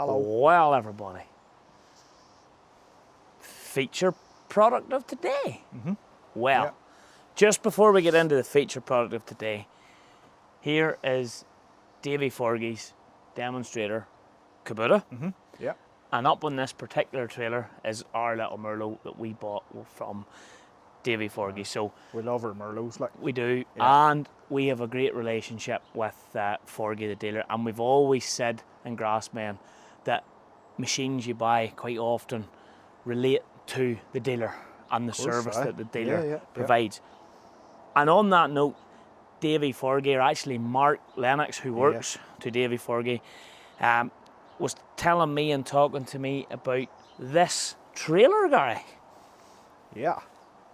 Hello. Well, everybody, feature product of today. Well, Yeah. just before we get into the feature product of today, here is Davy Forgey's demonstrator Kubota. Yeah. And up on this particular trailer is our little Merlot that we bought from Davy Forgey. So We love our Merlots, like. we do, Yeah. and we have a great relationship with Forgey, the dealer, and we've always said in Grassmen that machines you buy quite often relate to the dealer and the service aye. that the dealer Yeah. provides. And on that note, Davy Forgey, or actually Mark Lennox, who works to Davy Forgey, was telling me and talking to me about this trailer guy, Yeah,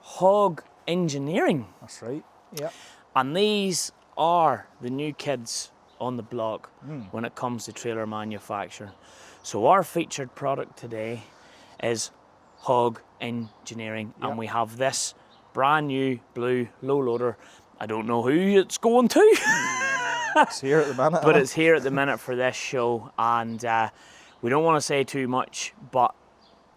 Hog Engineering. that's right. Yeah. And these are the new kids on the block when it comes to trailer manufacturing. So our featured product today is Hog Engineering, and we have this brand new blue low loader. I don't know who it's going to, It's here at the minute. but it's here at the minute for this show, and we don't want to say too much, but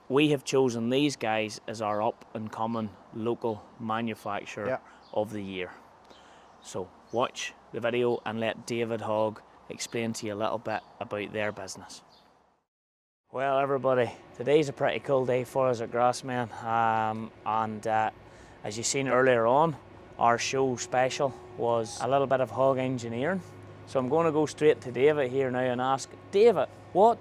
we have chosen these guys as our up-and-coming local manufacturer of the year. So watch the video and let David Hogg explain to you a little bit about their business. Well, everybody, today's a pretty cool day for us at Grassmen, and as you've seen earlier on, our show special was a little bit of Hog Engineering. So I'm going to go straight to David here now and ask, David, what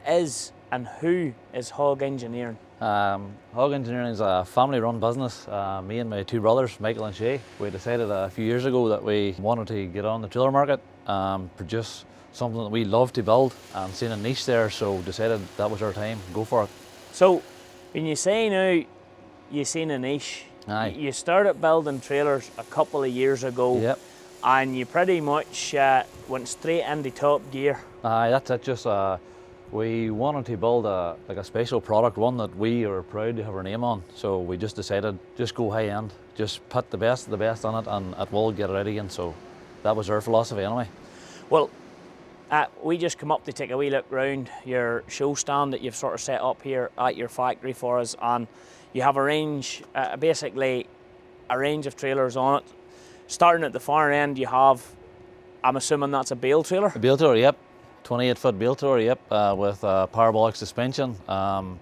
is and who is Hog Engineering? Hog Engineering is a family-run business. Me and my two brothers, Michael and Shay, we decided a few years ago that we wanted to get on the trailer market, produce something that we love to build, and seen a niche there, so decided that was our time, go for it. So when you say now you've seen a niche, Aye. you started building trailers a couple of years ago, Yep. and you pretty much went straight into top gear. Aye, that's it. Just we wanted to build a special product, one that we are proud to have our name on. So we just decided, just go high end, just put the best of the best on it, and it will get ready. And so that was our philosophy anyway. Well, we just come up to take a wee look round your show stand that you've sort of set up here at your factory for us, and you have a range, basically a range of trailers on it. Starting at the far end, you have, I'm assuming that's a bale trailer? A bale trailer, yep. 28-foot bale trailer, yep, with parabolic suspension, and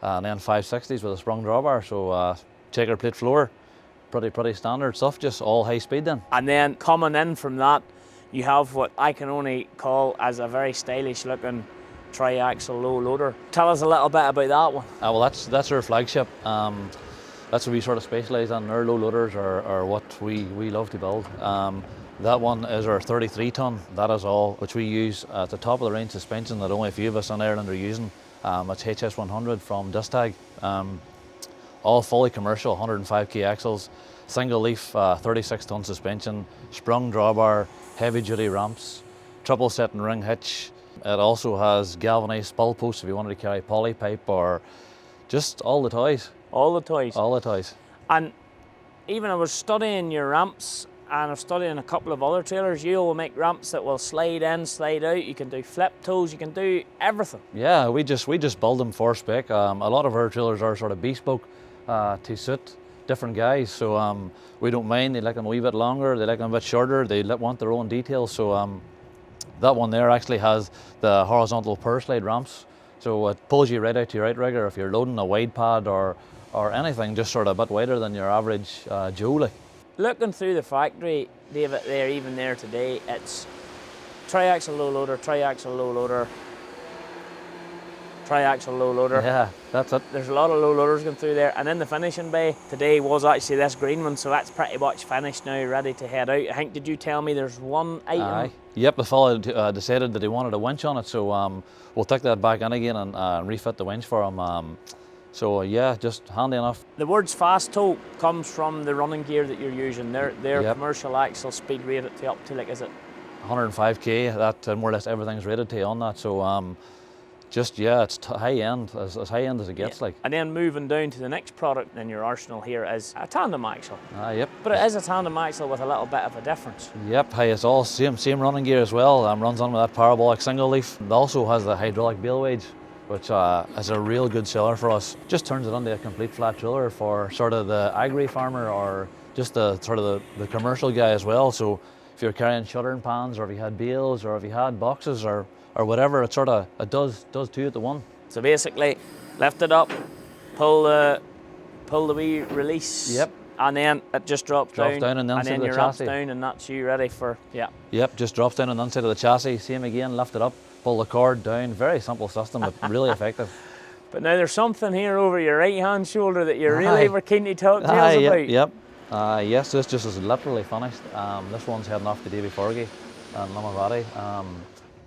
then 560s with a sprung drawbar. So checker plate floor, pretty standard stuff, just all high speed then. And then coming in from that, you have what I can only call as a very stylish looking tri-axle low loader. Tell us a little bit about that one. Well, that's our flagship. That's what we sort of specialise in. Our low loaders are what we love to build. That one is our 33-ton. That is all, which we use at the top of the range suspension that only a few of us in Ireland are using. It's HS100 from Distag. All fully commercial, 105k axles, single leaf 36-ton suspension, sprung drawbar, heavy duty ramps, triple setting ring hitch. It also has galvanised spill posts if you wanted to carry poly pipe, or just all the toys. All the toys. All the toys. And even I was studying your ramps, and I'm studying a couple of other trailers. You will make ramps that will slide in, slide out. You can do flip toes, you can do everything. Yeah, we just build them for spec. A lot of our trailers are sort of bespoke to suit different guys, so we don't mind. They like them a wee bit longer, they like them a bit shorter, they want their own details. So that one there actually has the horizontal power slide ramps, so it pulls you right out to your outrigger if you're loading a wide pad or anything just sort of a bit wider than your average Joe. Like. Looking through the factory, David, there, even there today, it's tri-axle low loader, tri-axle low loader, tri-axle low loader. Yeah, that's it. There's a lot of low loaders going through there, and then the finishing bay today was actually this green one, so that's pretty much finished now, ready to head out. I think, did you tell me there's one item? Aye. Yep, the fellow decided that he wanted a winch on it, so we'll take that back in again and refit the winch for him. So yeah, just handy enough. The words fast tow comes from the running gear that you're using. Their Yep. commercial axle speed rated to up to, like, is it? 105k, that more or less everything's rated to on that. So Just, yeah, it's high end, as high end as it gets, like. And then moving down to the next product in your arsenal here is a tandem axle. Yep. But it is a tandem axle with a little bit of a difference. Yep, hey, it's all same running gear as well. Runs on with that parabolic single leaf. It also has the hydraulic bale wage, which is a real good seller for us. Just turns it into a complete flat trailer for sort of the Agri farmer or just the sort of the commercial guy as well. So if you're carrying shuttering pans, or if you had bales, or if you had boxes, or whatever, it sort of does two at the one. So basically, lift it up, pull the wee release. Yep. And then it just drops down and then you're the chassis. up down, and that's you ready for, yeah. Yep, just drops down on the inside of the chassis. Same again, lift it up, pull the cord down. Very simple system, but really effective. But now there's something here over your right hand shoulder that you really were keen to talk to us about. Yep. Yes, this just is literally finished. This one's heading off to Davy Fergie and Limavady.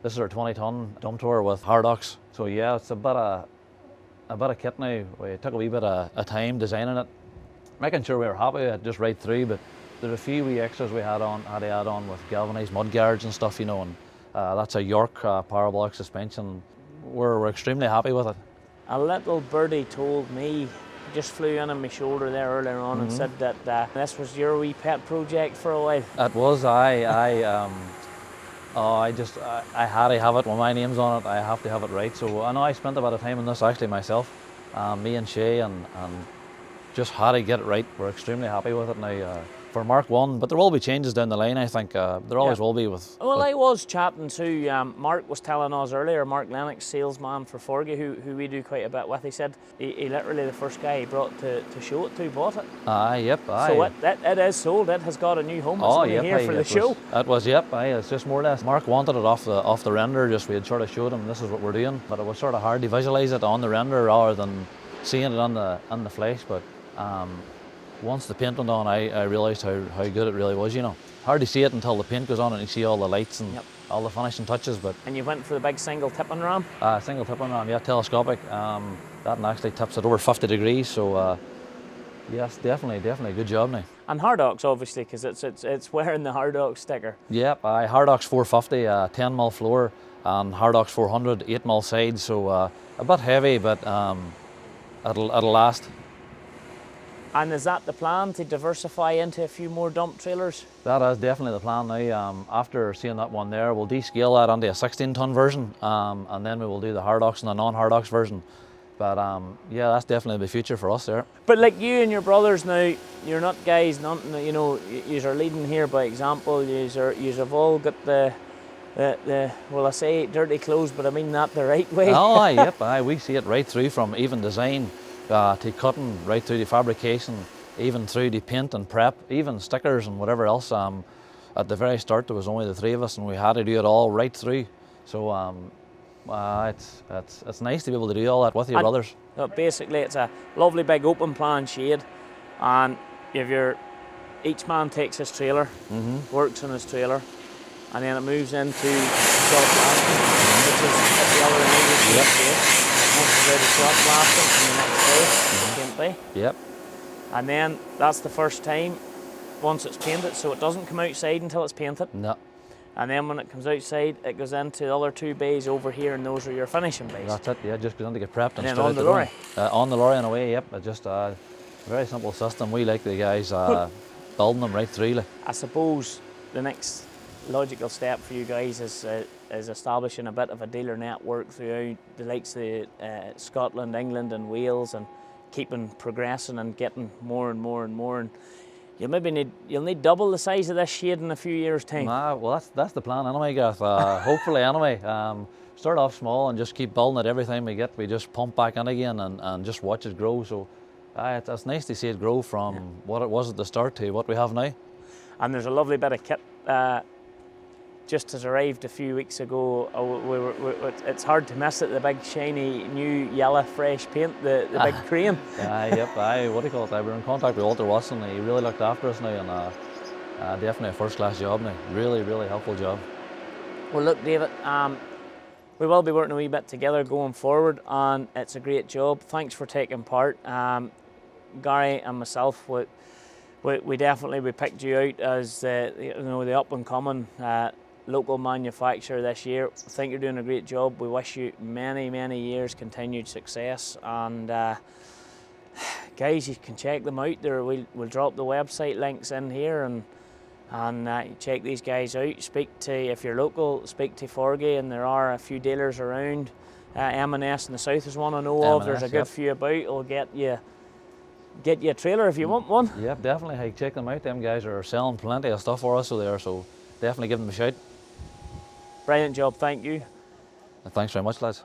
This is our 20-ton dump tour with Hardocks. So yeah, it's a bit of kit now. We took a wee bit of time designing it, making sure we were happy with it just right through. But there's a few wee extras we had to add on with galvanised mud guards and stuff, you know. And that's a York parabolic suspension. We're extremely happy with it. A little birdie told me, just flew in on my shoulder there earlier on and said that this was your wee pet project for a while. It was. I had to have it with my name's on it. I have to have it right. So I know I spent a bit of time on this actually myself, me and Shay, and just had to get it right. We're extremely happy with it now. For Mark 1, but there will be changes down the line, I think. There always will be with... Well, I was chatting to, Mark was telling us earlier, Mark Lennox, salesman for Fergie, who we do quite a bit with, he said he literally, the first guy he brought to show it to, bought it. Yep, So it is sold, it has got a new home, it's only here for the show. It's just more or less, Mark wanted it off the render, just we had sort of showed him this is what we're doing, but it was sort of hard to visualise it on the render rather than seeing it on the flesh, but once the paint went on, I realised how good it really was, you know. Hard to see it until the paint goes on and you see all the lights and all the finishing touches. But And you went for the big single tipping ram? Single tipping ram, yeah, telescopic. That actually tips it over 50 degrees, so yes, definitely a good job now. And Hardocks, obviously, because it's wearing the Hardocks sticker. Yep, Hardocks 450, 10mm floor, and Hardocks 400, 8mm sides, so a bit heavy, but it'll last. And is that the plan, to diversify into a few more dump trailers? That is definitely the plan now. After seeing that one there, we'll descale that onto a 16-ton version, and then we will do the Hardocks and the non-Hardocks version. But yeah, that's definitely the future for us there. But like you and your brothers now, you're not guys, you know, you are leading here by example. You have all got the well, I say dirty clothes, but I mean that the right way. Oh, yep, we see it right through from even design to cutting, right through the fabrication, even through the paint and prep, even stickers and whatever else. At the very start, there was only the three of us, and we had to do it all right through. So it's nice to be able to do all that with your brothers. Basically, it's a lovely big open plan shade, and each man takes his trailer, works on his trailer, and then it moves into short blasting, which is the other immediate once it's out of short blasting from the next day, same day. Yep. And then that's the first time once it's painted, so it doesn't come outside until it's painted. No. And then when it comes outside, it goes into the other two bays over here, and those are your finishing bays. That's it, yeah, just goes on to get prepped and then straight on out the lorry. On the lorry and away, yep. It's just a very simple system. We like the guys building them right through. Like. I suppose the next logical step for you guys is establishing a bit of a dealer network throughout the likes of Scotland, England and Wales, and keeping progressing and getting more and more and more. And you'll need double the size of this shade in a few years' time. Well, that's the plan anyway, Gareth. Hopefully anyway. Start off small and just keep building it. Every time we just pump back in again and just watch it grow. So it's nice to see it grow from what it was at the start to what we have now. And there's a lovely bit of kit just has arrived a few weeks ago. It's hard to miss it, the big shiny new yellow fresh paint, the big crane. What do you call it? We're in contact with Walter Watson. He really looked after us now, and definitely a first-class job now. Really, really helpful job. Well, look, David, we will be working a wee bit together going forward, and it's a great job. Thanks for taking part. Gary and myself, we definitely picked you out as the up and coming local manufacturer this year. I think you're doing a great job. We wish you many, many years continued success. And guys, you can check them out there. We'll drop the website links in here, and check these guys out. Speak to, if you're local, speak to Forgy, and there are a few dealers around. M&S in the south is one I know of. There's a good few about. It'll get you a trailer if you want one. Yep, definitely. Hey, check them out. Them guys are selling plenty of stuff for us, so definitely give them a shout. Brilliant job, thank you. Thanks very much, lads.